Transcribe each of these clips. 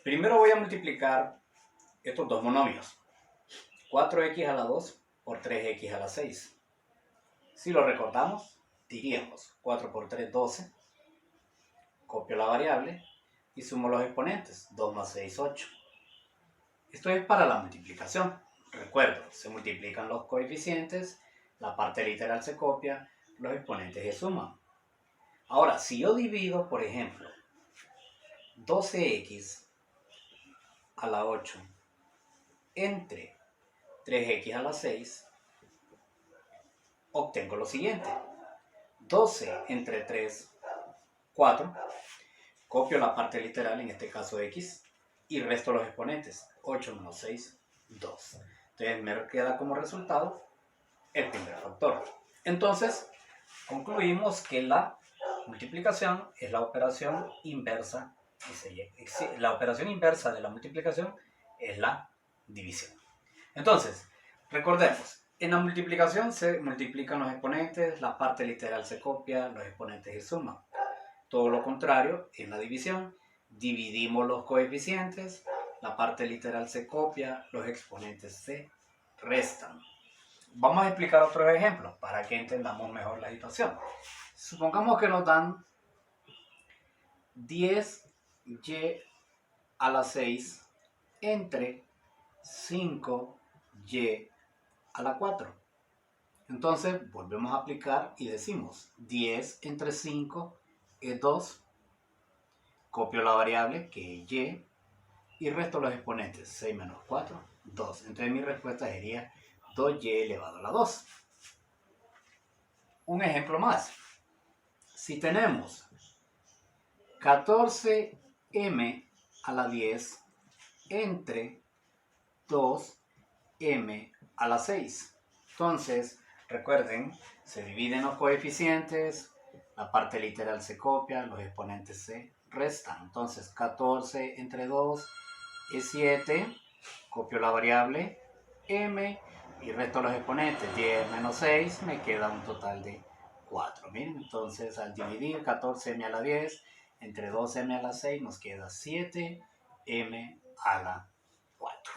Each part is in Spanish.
Primero voy a multiplicar estos dos monomios. 4x a la 2 por 3x a la 6. Si lo recortamos, diríamos 4 por 3, 12. Copio la variable y sumo los exponentes. 2 más 6, 8. Esto es para la multiplicación. Recuerdo, se multiplican los coeficientes, la parte literal se copia, los exponentes se suman. Ahora, si yo divido, por ejemplo, 12x a la 8 entre 3x a la 6, obtengo lo siguiente. 12 entre 3, 4. Copio la parte literal, en este caso x, y resto los exponentes. 8 menos 6, 2. Entonces me queda como resultado el primer factor. Entonces, concluimos que la multiplicación es la operación inversa. La operación inversa de la multiplicación es la división. Entonces, recordemos, en la multiplicación se multiplican los exponentes, la parte literal se copia, los exponentes se suman. Todo lo contrario, en la división, dividimos los coeficientes, la parte literal se copia, los exponentes se restan. Vamos a explicar otros ejemplos para que entendamos mejor la situación. Supongamos que nos dan 10y a la 6 entre 5y a la 4. Entonces volvemos a aplicar y decimos 10 entre 5 es 2. Copio la variable que es y y resto los exponentes. 6 menos 4, 2. Entonces mi respuesta sería 2y elevado a la 2. Un ejemplo más. Si tenemos 14m a la 10 entre 2m a la 6. Entonces, recuerden, se dividen los coeficientes, la parte literal se copia, los exponentes se restan. Entonces, 14 entre 2 es 7. Copio la variable m y resto los exponentes. 10 menos 6 me queda un total de 4. Miren, entonces al dividir 14m a la 10 entre 2m a la 6 nos queda 7m a la 4.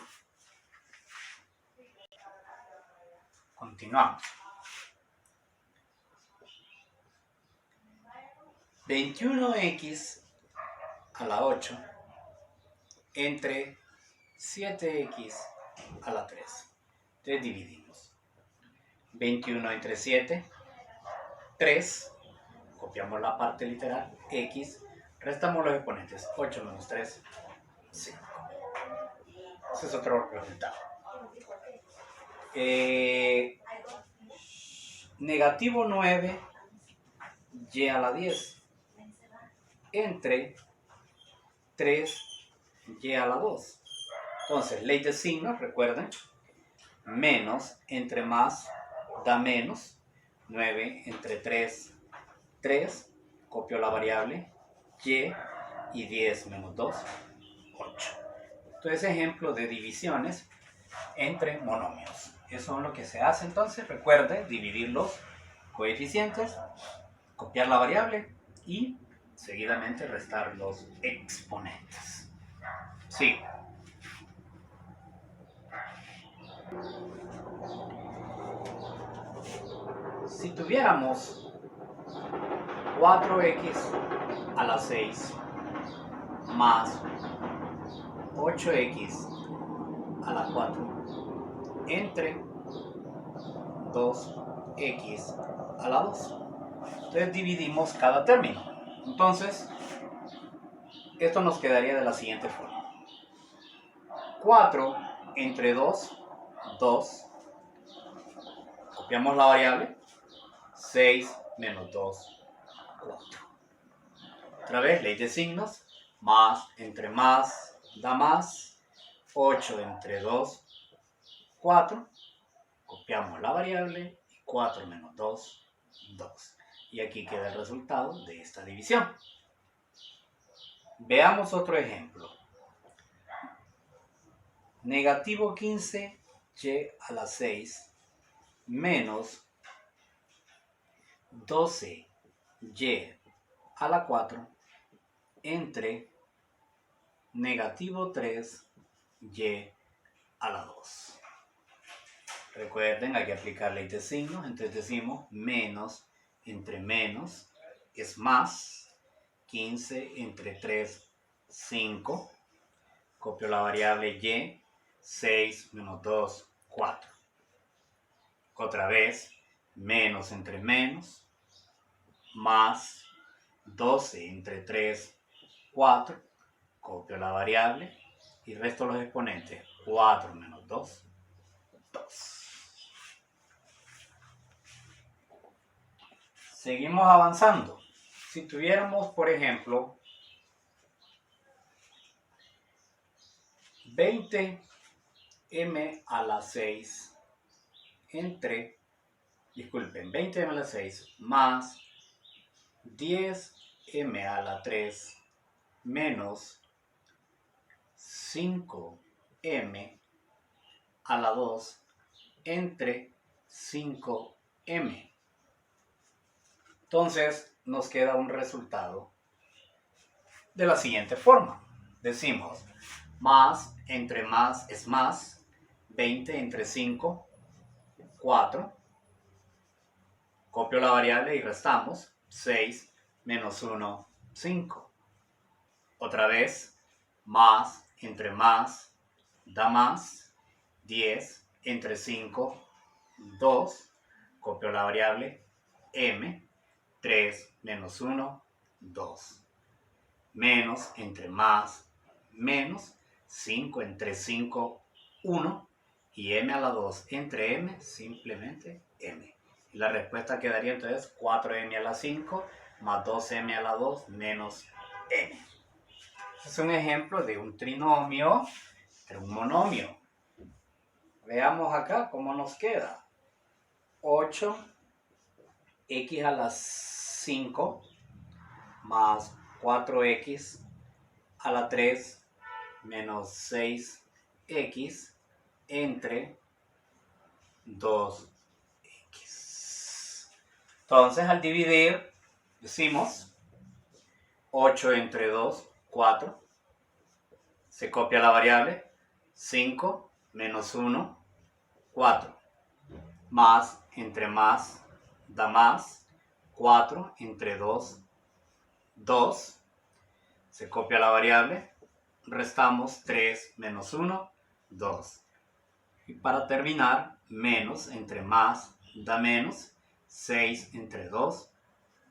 Continuamos. 21x a la 8 entre 7x a la 3. Entonces dividimos. 21 entre 7, 3. Copiamos la parte literal, x. Restamos los exponentes. 8 menos 3, 5. Ese es otro resultado. Negativo 9 y a la 10 entre 3 y a la 2. Entonces, ley de signos, recuerden, menos entre más da menos. 9 entre 3, 3. Copio la variable y 10 menos 2, 8. Entonces, ejemplo de divisiones entre monomios. Eso es lo que se hace entonces. Recuerde dividir los coeficientes, copiar la variable y seguidamente restar los exponentes. Sí. Si tuviéramos 4x a la 6 más 8x a la 4 entre 2x a la 2. Entonces dividimos cada término. Entonces, esto nos quedaría de la siguiente forma. 4 entre 2, 2. Copiamos la variable. 6 menos 2, 4. Otra vez, ley de signos. Más entre más da más. 8 entre 2, 4. Copiamos la variable. 4 menos 2, 2. Y aquí queda el resultado de esta división. Veamos otro ejemplo. Negativo 15y a la 6 menos 12y a la 4 entre negativo 3y a la 2. Recuerden, hay que aplicar ley de signos, entonces decimos menos entre menos es más, 15 entre 3, 5, copio la variable y, 6 menos 2, 4. Otra vez, menos entre menos, más 12 entre 3, 4, copio la variable y resto los exponentes, 4 menos 2, 2. Seguimos avanzando. Si tuviéramos, por ejemplo, 20m a la 6 entre, disculpen, 20m a la 6 más 10m a la 3 menos 5m a la 2 entre 5m. Entonces nos queda un resultado de la siguiente forma. Decimos más entre más es más, 20 entre 5, 4. Copio la variable y restamos, 6 menos 1, 5. Otra vez, más entre más da más, 10 entre 5, 2. Copio la variable, m, 3 menos 1, 2. Menos entre más, menos, 5 entre 5, 1. Y m a la 2 entre m, simplemente m. Y la respuesta quedaría entonces 4m a la 5 más 2m a la 2 menos m. Es un ejemplo de un trinomio, de un monomio. Veamos acá cómo nos queda. 8x a la 5 más 4x a la 3 menos 6x entre 2x. Entonces, al dividir, decimos 8 entre 2, 4. Se copia la variable, 5 menos 1, 4. Más entre más da más, 4 entre 2, 2. Se copia la variable, restamos 3 menos 1, 2. Y para terminar, menos entre más da menos, 6 entre 2,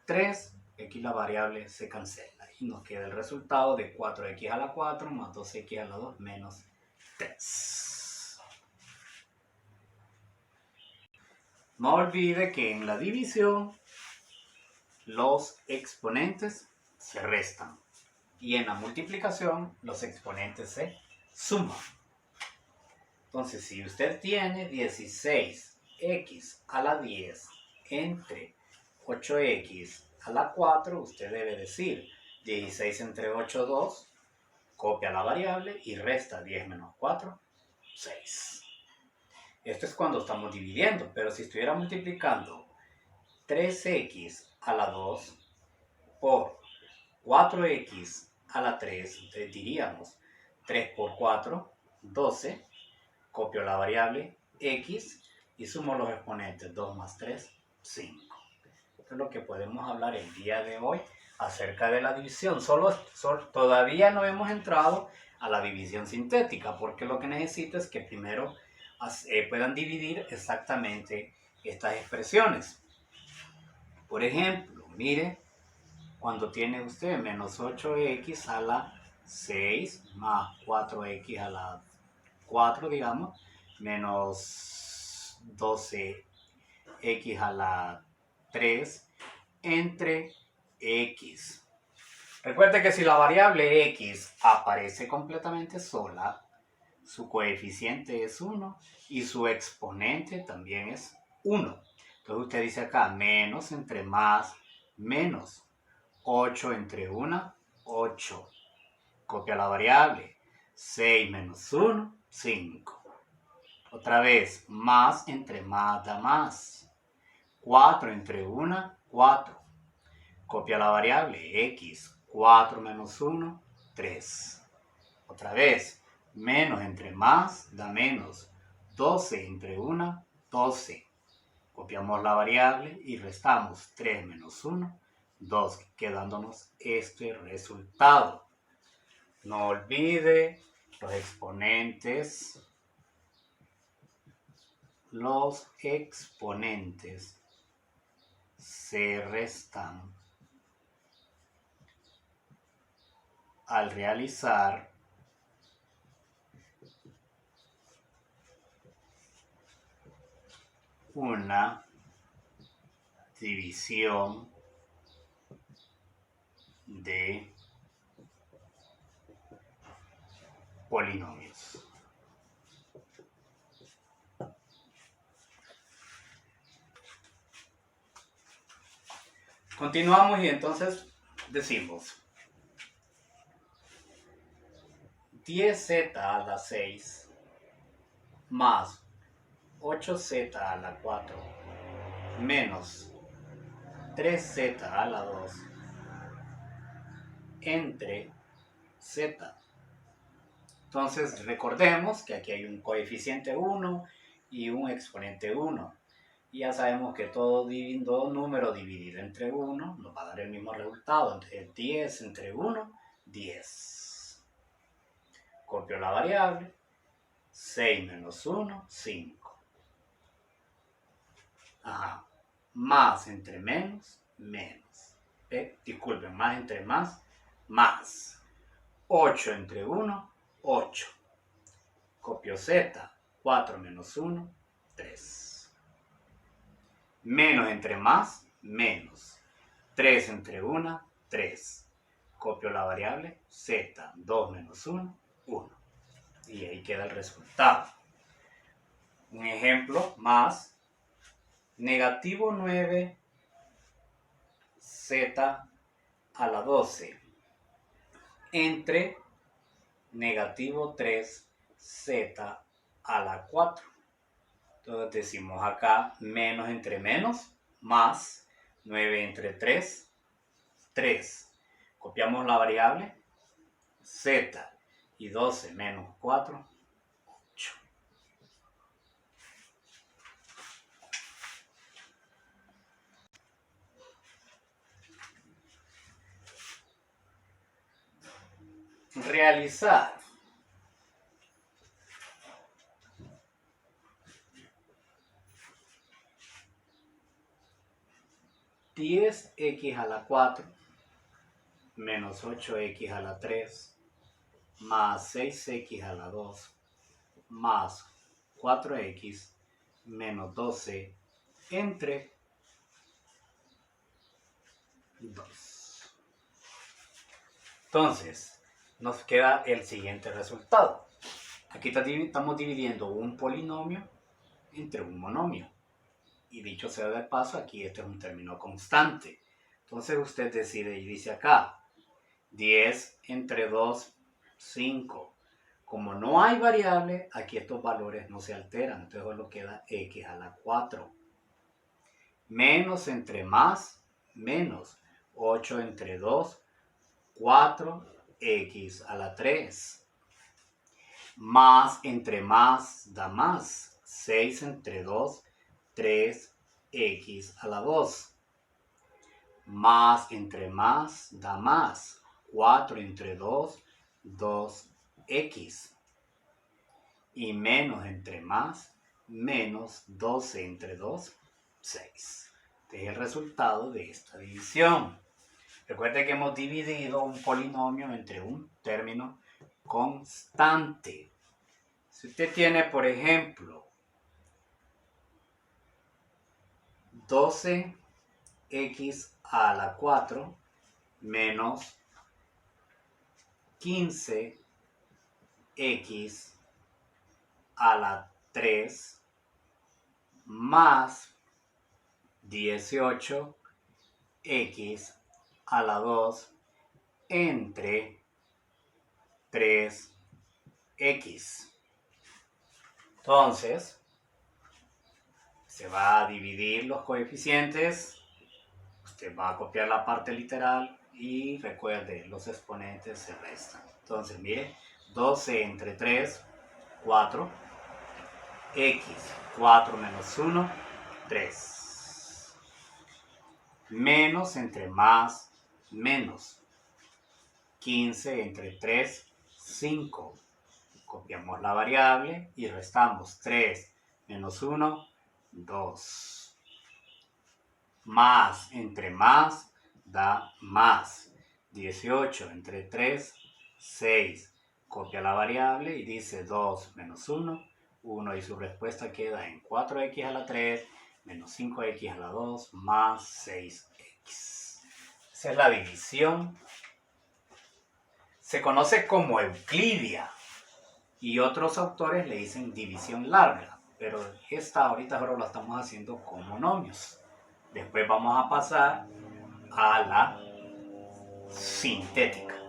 3. Aquí la variable se cancela y nos queda el resultado de 4x a la 4 más 2x a la 2 menos 3. No olvide que en la división los exponentes se restan y en la multiplicación los exponentes se suman. Entonces, si usted tiene 16x a la 10 entre 8x a la 4, usted debe decir 16 entre 8, 2, copia la variable y resta 10 menos 4, 6. Esto es cuando estamos dividiendo, pero si estuviera multiplicando 3x a la 2 por 4x a la 3, entonces diríamos 3 por 4, 12. Copio la variable x y sumo los exponentes 2 más 3, 5. Esto es lo que podemos hablar el día de hoy acerca de la división. Todavía no hemos entrado a la división sintética porque lo que necesito es que primero puedan dividir exactamente estas expresiones. Por ejemplo, mire, cuando tiene usted menos 8x a la 6 más 4x a la 4, digamos, menos 12x a la 3 entre x. Recuerde que si la variable x aparece completamente sola, su coeficiente es 1 y su exponente también es 1. Entonces usted dice acá, menos entre más, menos. 8 entre 1, 8. Copia la variable. 6 menos 1, 5. Otra vez, más entre más da más. 4 entre 1, 4. Copia la variable x. 4 menos 1, 3. Otra vez, menos entre más da menos. 12 entre 1, 12. Copiamos la variable y restamos 3 menos 1, 2, quedándonos este resultado. No olvide los exponentes. Los exponentes se restan al realizar una división de polinomios. Continuamos y entonces decimos 10z a la 6 más 8z a la 4 menos 3z a la 2 entre z. Entonces recordemos que aquí hay un coeficiente 1 y un exponente 1. Y ya sabemos que todo número dividido entre 1 nos va a dar el mismo resultado. Entonces 10 entre 1, 10. Copio la variable. 6 menos 1, 5. Ajá. Más entre menos, menos. Disculpen, más entre más, más. 8 entre 1, 8. Copio z. 4 menos 1, 3. Menos entre más, menos. 3 entre 1, 3. Copio la variable z. 2 menos 1, 1. Y ahí queda el resultado. Un ejemplo más. Negativo 9 z a la 12 entre negativo 3 z a la 4. Entonces decimos acá menos entre menos, más 9 entre 3, 3. Copiamos la variable z y 12 menos 4, 8. Realizar (10x a la 4 menos 8x a la 3 más 6x a la 2 más 4x menos 12 entre 2. Entonces, nos queda el siguiente resultado. Aquí estamos dividiendo un polinomio entre un monomio. Y dicho sea de paso, aquí este es un término constante. Entonces usted decide y dice acá, 10 entre 2, 5. Como no hay variable, aquí estos valores no se alteran. Entonces solo queda x a la 4. Menos entre más, menos. 8 entre 2, 4x a la 3. Más entre más da más. 6 entre 2, 3x a la 2. Más entre más da más. 4 entre 2, 2x. Y menos entre más, menos 12 entre 2, 6. Este es el resultado de esta división. Recuerde que hemos dividido un polinomio entre un término constante. Si usted tiene, por ejemplo, 12x a la 4 menos 15x a la 3 más 18x a la 2 entre 3x. Entonces, se va a dividir los coeficientes, usted va a copiar la parte literal y recuerde, los exponentes se restan. Entonces, mire, 12 entre 3, 4. X, 4 menos 1, 3. Menos entre más, menos. 15 entre 3, 5. Copiamos la variable y restamos 3 menos 1, 2. Más entre más da más. 18 entre 3, 6. Copia la variable y dice 2 menos 1, 1 y su respuesta queda en 4x a la 3 menos 5x a la 2 más 6x. Esa es la división. Se conoce como euclidia y otros autores le dicen división larga, pero esta ahorita solo la estamos haciendo con monomios. Después vamos a pasar a la sintética.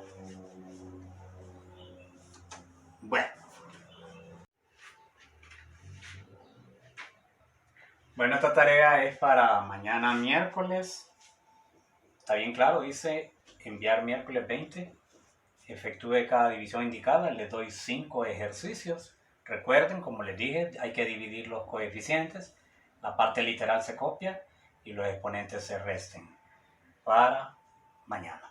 Bueno, esta tarea es para mañana miércoles. Está bien claro, dice enviar miércoles 20. Efectúe cada división indicada. Les doy 5 ejercicios. Recuerden, como les dije, hay que dividir los coeficientes. La parte literal se copia y los exponentes se resten para mañana.